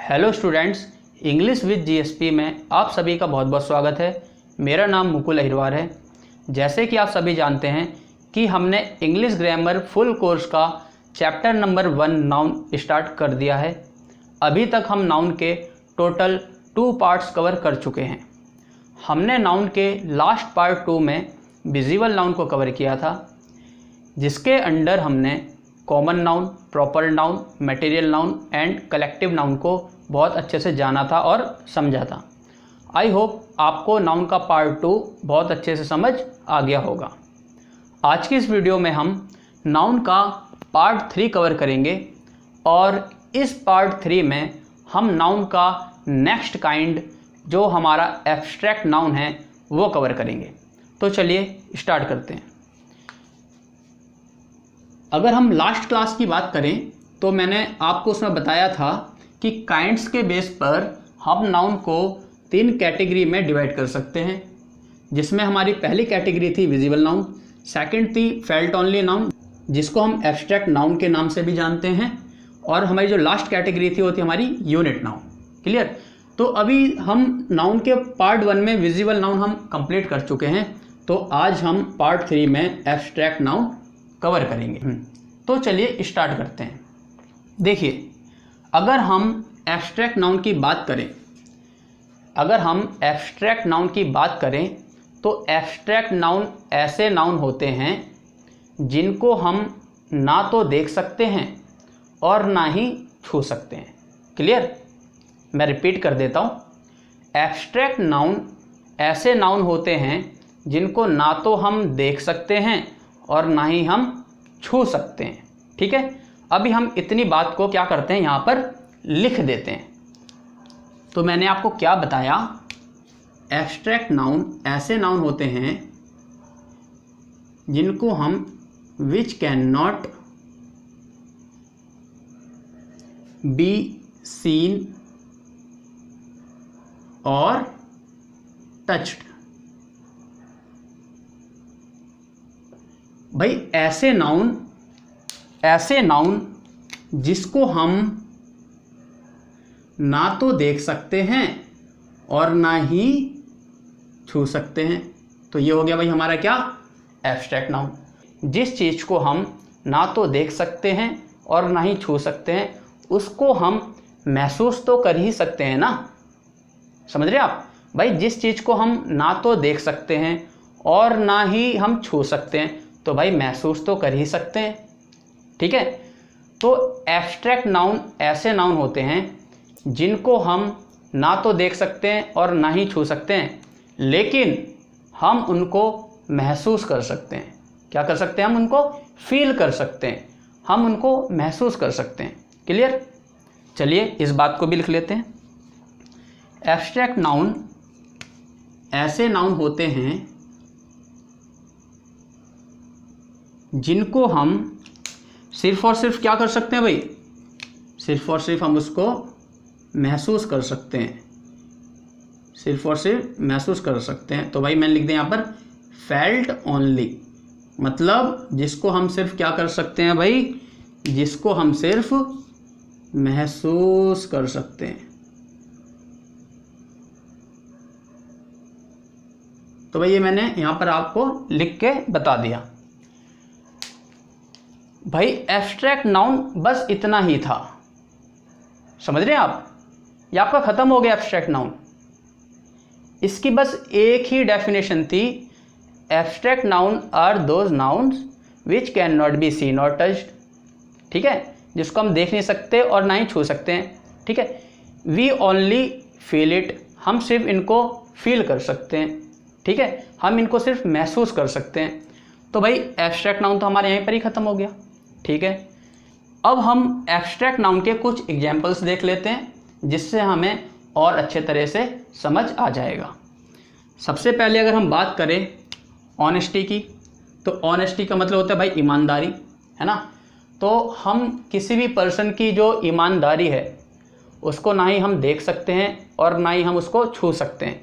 Hello students, English with GSP में आप सभी का बहुत बहुत स्वागत है। मेरा नाम मुकुल अहिरवार है। जैसे कि आप सभी जानते हैं कि हमने इंग्लिश ग्रामर फुल कोर्स का चैप्टर नंबर 1 नाउन स्टार्ट कर दिया है। अभी तक हम नाउन के टोटल 2 पार्ट्स कवर कर चुके हैं। हमने नाउन के लास्ट पार्ट 2 में विजिबल नाउन को कवर किया था, जिसके अंडर हमने common noun, proper noun, material noun and collective noun को बहुत अच्छे से जाना था और समझा था। आई होप आपको नाउन का पार्ट 2 बहुत अच्छे से समझ आ गया होगा। आज की इस वीडियो में हम नाउन का पार्ट 3 कवर करेंगे और इस पार्ट 3 में हम नाउन का नेक्स्ट काइंड जो हमारा एब्स्ट्रैक्ट नाउन है वो कवर करेंगे। तो चलिए स्टार्ट करते हैं। अगर हम लास्ट क्लास की बात करें तो मैंने आपको उसमें बताया था कि काइंड्स के बेस पर हम नाउन को 3 कैटेगरी में डिवाइड कर सकते हैं, जिसमें हमारी पहली कैटेगरी थी विजिबल नाउन, सेकंड थी फेल्ट ओनली नाउन जिसको हम एब्स्ट्रैक्ट नाउन के नाम से भी जानते हैं, और हमारी जो लास्ट कैटेगरी थी वो थी हमारी यूनिट नाउन। क्लियर? तो अभी हम नाउन के पार्ट 1 में विजिबल नाउन हम कंप्लीट कर चुके हैं, तो आज हम पार्ट 3 में एब्स्ट्रैक्ट नाउन कवर करेंगे। तो चलिए स्टार्ट करते हैं। देखिए, अगर हम एब्स्ट्रैक्ट नाउन की बात करें तो एब्स्ट्रैक्ट नाउन ऐसे नाउन होते हैं जिनको हम ना तो देख सकते हैं और ना ही छू सकते हैं। क्लियर? मैं रिपीट कर देता हूँ। एब्स्ट्रैक्ट नाउन ऐसे नाउन होते हैं जिनको ना तो हम देख सकते हैं और ना ही हम छू सकते हैं। ठीक है? अभी हम इतनी बात को क्या करते हैं, यहाँ पर लिख देते हैं। तो मैंने आपको क्या बताया, एब्स्ट्रैक्ट नाउन ऐसे नाउन होते हैं जिनको हम विच कैन नॉट बी सीन और टच्ड। भाई ऐसे नाउन जिसको हम ना तो देख सकते हैं और ना ही छू सकते हैं, तो ये हो गया भाई हमारा क्या, एब्स्ट्रैक्ट नाउन। जिस चीज़ को हम ना तो देख सकते हैं और ना ही छू सकते हैं उसको हम महसूस तो कर ही सकते हैं ना। समझ रहे आप भाई? जिस चीज़ को हम ना तो देख सकते हैं और ना ही हम छू सकते हैं तो भाई महसूस तो कर ही सकते हैं। ठीक है? तो एब्स्ट्रैक्ट नाउन ऐसे नाउन होते हैं जिनको हम ना तो देख सकते हैं और ना ही छू सकते हैं, लेकिन हम उनको महसूस कर सकते हैं। क्या कर सकते हैं? हम उनको फील कर सकते हैं, हम उनको महसूस कर सकते हैं। क्लियर? चलिए इस बात को भी लिख लेते हैं। एब्स्ट्रैक्ट नाउन ऐसे नाउन होते हैं जिनको हम सिर्फ और सिर्फ क्या कर सकते हैं भाई, सिर्फ और सिर्फ हम उसको महसूस कर सकते हैं, सिर्फ और सिर्फ महसूस कर सकते हैं। तो भाई मैंने लिख दिया यहाँ पर फेल्ट ओनली, मतलब जिसको हम सिर्फ क्या कर सकते हैं भाई, जिसको हम सिर्फ महसूस कर सकते हैं। तो भाई ये मैंने यहाँ पर आपको लिख के बता दिया। भाई एब्स्ट्रैक्ट नाउन बस इतना ही था। समझ रहे हैं आप? ये आपका खत्म हो गया एब्स्ट्रैक्ट नाउन। इसकी बस एक ही डेफिनेशन थी, abstract noun are those nouns which can not be seen और टच्ड। ठीक है? जिसको हम देख नहीं सकते और ना ही छू सकते हैं। ठीक है? वी ओनली फील इट, हम सिर्फ इनको फील कर सकते हैं। ठीक है? हम इनको सिर्फ महसूस कर सकते हैं। तो भाई एब्स्ट्रैक्ट नाउन तो हमारे यहीं पर ही ख़त्म हो गया। ठीक है? अब हम एब्स्ट्रैक्ट नाउन के कुछ एग्जाम्पल्स देख लेते हैं जिससे हमें और अच्छे तरह से समझ आ जाएगा। सबसे पहले अगर हम बात करें ऑनेस्टी की, तो ऑनेस्टी का मतलब होता है भाई ईमानदारी, है ना। तो हम किसी भी पर्सन की जो ईमानदारी है उसको ना ही हम देख सकते हैं और ना ही हम उसको छू सकते हैं,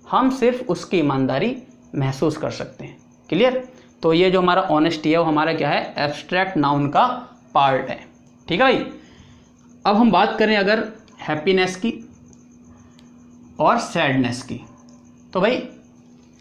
हम सिर्फ उसकी ईमानदारी महसूस कर सकते हैं। क्लियर? तो ये जो हमारा ऑनेस्टी है वो हमारा क्या है, एब्स्ट्रैक्ट नाउन का पार्ट है। ठीक है भाई? अब हम बात करें अगर हैप्पीनेस की और सैडनेस की। तो भाई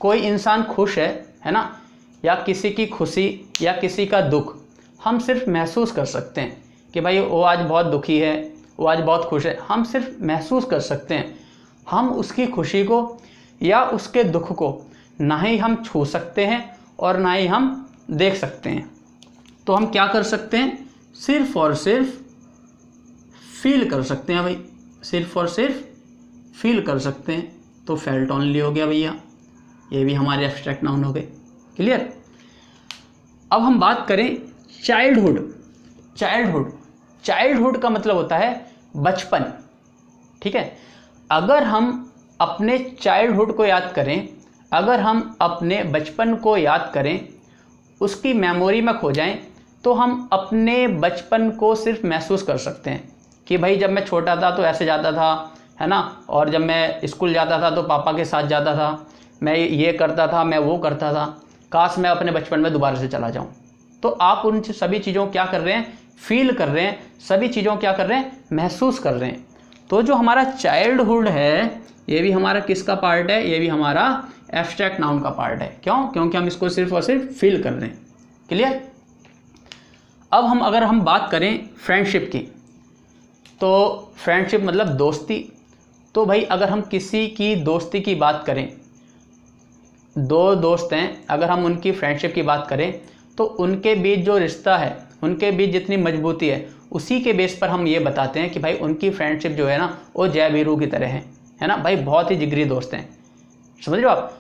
कोई इंसान खुश है ना, या किसी की खुशी या किसी का दुख हम सिर्फ महसूस कर सकते हैं कि भाई वो आज बहुत दुखी है, वो आज बहुत खुश है, हम सिर्फ महसूस कर सकते हैं। हम उसकी खुशी को या उसके दुख को ना ही हम छू सकते हैं और ना ही हम देख सकते हैं। तो हम क्या कर सकते हैं, सिर्फ और सिर्फ फील कर सकते हैं भाई, सिर्फ और सिर्फ फील कर सकते हैं। तो फेल्ट ओनली हो गया भैया, ये भी हमारे एब्स्ट्रैक्ट नाउन हो गए। क्लियर। अब हम बात करें चाइल्डहुड। चाइल्डहुड का मतलब होता है बचपन। ठीक है, अगर हम अपने चाइल्डहुड को याद करें, अगर हम अपने बचपन को याद करें, उसकी मेमोरी में खो जाएं, तो हम अपने बचपन को सिर्फ महसूस कर सकते हैं कि भाई जब मैं छोटा था तो ऐसे जाता था, है ना, और जब मैं स्कूल जाता था तो पापा के साथ जाता था, मैं ये करता था, मैं वो करता था, काश मैं अपने बचपन में दोबारा से चला जाऊं। तो आप उन सभी चीज़ों को क्या कर रहे हैं, फील कर रहे हैं, सभी चीज़ों को क्या कर रहे हैं, महसूस कर रहे हैं। तो जो हमारा चाइल्डहुड है ये भी हमारा किसका पार्ट है, ये भी हमारा एब्स्ट्रैक्ट नाउन का पार्ट है। क्यों, क्योंकि हम इसको सिर्फ और सिर्फ फील कर रहे हैं। क्लियर। अब अगर हम बात करें फ्रेंडशिप की, तो फ्रेंडशिप मतलब दोस्ती। तो भाई अगर हम किसी की दोस्ती की बात करें, दो दोस्त हैं, अगर हम उनकी फ्रेंडशिप की बात करें तो उनके बीच जो रिश्ता है, उनके बीच जितनी मजबूती है, उसी के बेस पर हम ये बताते हैं कि भाई उनकी फ्रेंडशिप जो है ना वो जय वीरू की तरह है ना भाई, बहुत ही जिगरी दोस्त हैं। समझ रहे हो आप।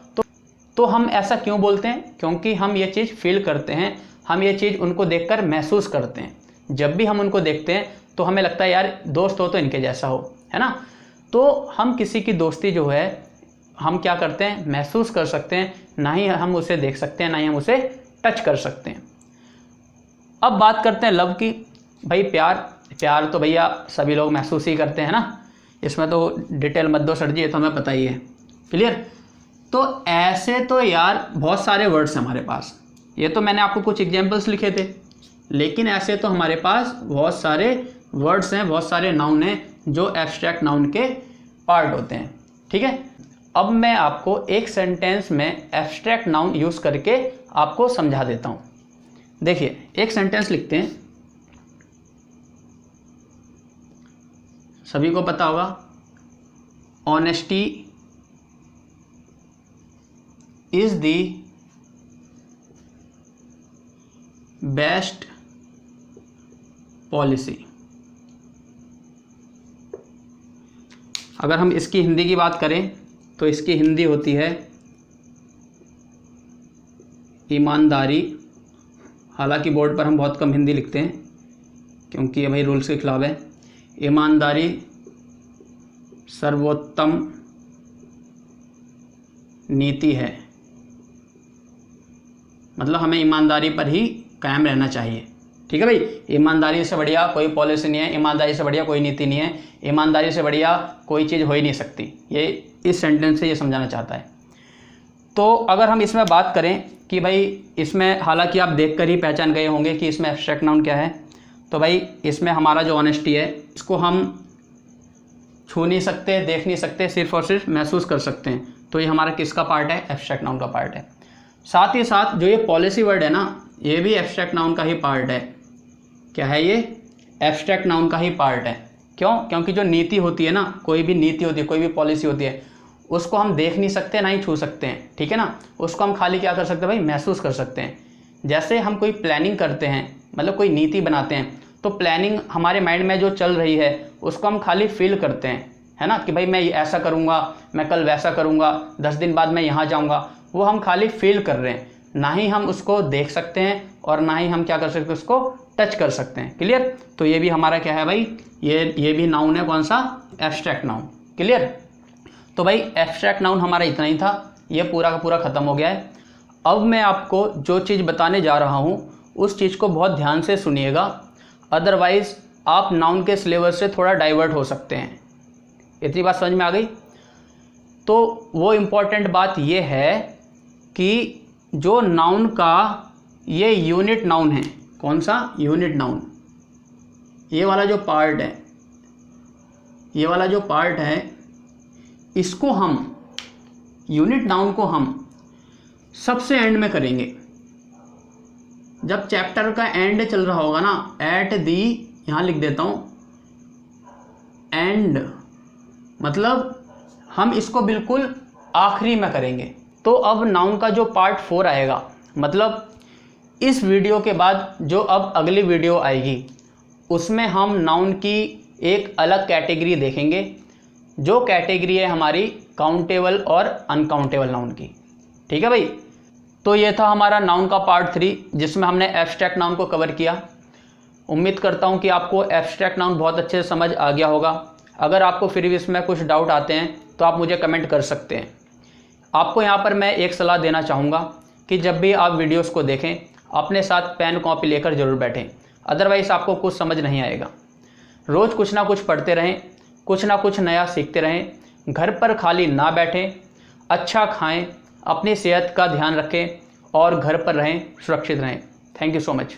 तो हम ऐसा क्यों बोलते हैं, क्योंकि हम ये चीज़ फील करते हैं, हम ये चीज़ उनको देखकर महसूस करते हैं। जब भी हम उनको देखते हैं तो हमें लगता है यार दोस्त हो तो इनके जैसा हो, है ना। तो हम किसी की दोस्ती जो है हम क्या करते हैं, महसूस कर सकते हैं, ना ही हम उसे देख सकते हैं, ना ही हम उसे टच कर सकते हैं। अब बात करते हैं लव की। भाई प्यार तो भैया सभी लोग महसूस ही करते हैं ना, इसमें तो डिटेल मत दो सर जी, ये तो हमें पता ही है। क्लियर। तो ऐसे तो यार बहुत सारे वर्ड्स हैं हमारे पास, ये तो मैंने आपको कुछ एग्जाम्पल्स लिखे थे, लेकिन ऐसे तो हमारे पास बहुत सारे वर्ड्स हैं, बहुत सारे नाउन हैं जो एब्स्ट्रैक्ट नाउन के पार्ट होते हैं। ठीक है। अब मैं आपको एक सेंटेंस में एब्स्ट्रैक्ट नाउन यूज़ करके आपको समझा देता हूँ। देखिए एक सेंटेंस लिखते हैं, सभी को पता होगा, honesty is the best policy. अगर हम इसकी हिंदी की बात करें तो इसकी हिंदी होती है ईमानदारी। हालांकि बोर्ड पर हम बहुत कम हिंदी लिखते हैं क्योंकि ये भाई रूल्स के खिलाफ है। ईमानदारी सर्वोत्तम नीति है, मतलब हमें ईमानदारी पर ही कायम रहना चाहिए। ठीक है भाई, ईमानदारी से बढ़िया कोई पॉलिसी नहीं है, ईमानदारी से बढ़िया कोई नीति नहीं है, ईमानदारी से बढ़िया कोई चीज़ हो ही नहीं सकती। ये इस सेंटेंस से ये समझाना चाहता है। तो अगर हम इसमें बात करें कि भाई इसमें, हालांकि आप देखकर ही पहचान गए होंगे कि इसमें एब्स्ट्रैक्ट नाउन क्या है, तो भाई इसमें हमारा जो ऑनेस्टी है इसको हम छू नहीं सकते, देख नहीं सकते, सिर्फ और सिर्फ महसूस कर सकते हैं। तो ये हमारा किसका पार्ट है, एब्स्ट्रैक्ट नाउन का पार्ट है। साथ ही साथ जो ये पॉलिसी वर्ड है ना, ये भी एब्स्ट्रैक्ट नाउन का ही पार्ट है। क्या है ये, एब्स्ट्रैक्ट नाउन का ही पार्ट है। क्यों, क्योंकि जो नीति होती है ना, कोई भी नीति होती है, कोई भी पॉलिसी होती है, उसको हम देख नहीं सकते, ना ही छू सकते हैं। ठीक है ना, उसको हम खाली क्या कर सकते हैं भाई, महसूस कर सकते हैं। जैसे हम कोई प्लानिंग करते हैं, मतलब कोई नीति बनाते हैं, तो प्लानिंग हमारे माइंड में जो चल रही है उसको हम खाली फील करते हैं, है ना, कि भाई मैं ऐसा करूँगा, मैं कल वैसा करूँगा, 10 दिन बाद मैं यहाँ जाऊँगा, वो हम खाली फील कर रहे हैं, ना ही हम उसको देख सकते हैं और ना ही हम क्या कर सकते हैं, उसको टच कर सकते हैं। क्लियर। तो ये भी हमारा क्या है भाई, ये भी नाउन है, कौन सा, एब्स्ट्रैक्ट नाउन। क्लियर। तो भाई एब्स्ट्रैक्ट नाउन हमारा इतना ही था, ये पूरा का पूरा ख़त्म हो गया है। अब मैं आपको जो चीज़ बताने जा रहा हूँ उस चीज़ को बहुत ध्यान से सुनिएगा, अदरवाइज़ आप नाउन के सिलेबस से थोड़ा डाइवर्ट हो सकते हैं। इतनी बात समझ में आ गई। तो वो इम्पॉर्टेंट बात ये है कि जो नाउन का ये यूनिट नाउन है, कौन सा, यूनिट नाउन, ये वाला जो पार्ट है, ये वाला जो पार्ट है इसको हम यूनिट नाउन को हम सबसे एंड में करेंगे। जब चैप्टर का एंड चल रहा होगा ना, एट दी, यहाँ लिख देता हूँ एंड, मतलब हम इसको बिल्कुल आखिरी में करेंगे। तो अब नाउन का जो पार्ट 4 आएगा, मतलब इस वीडियो के बाद जो अब अगली वीडियो आएगी उसमें हम नाउन की एक अलग कैटेगरी देखेंगे, जो कैटेगरी है हमारी काउंटेबल और अनकाउंटेबल नाउन की। ठीक है भाई। तो ये था हमारा नाउन का पार्ट 3 जिसमें हमने एब्स्ट्रैक्ट नाउन को कवर किया। उम्मीद करता हूँ कि आपको एब्स्ट्रैक्ट नाउन बहुत अच्छे से समझ आ गया होगा। अगर आपको फिर भी इसमें कुछ डाउट आते हैं तो आप मुझे कमेंट कर सकते हैं। आपको यहाँ पर मैं एक सलाह देना चाहूँगा कि जब भी आप वीडियोस को देखें अपने साथ पेन कॉपी लेकर ज़रूर बैठें, अदरवाइज़ आपको कुछ समझ नहीं आएगा। रोज़ कुछ ना कुछ पढ़ते रहें, कुछ ना कुछ नया सीखते रहें। घर पर खाली ना बैठें, अच्छा खाएं, अपनी सेहत का ध्यान रखें और घर पर रहें, सुरक्षित रहें। Thank you so much.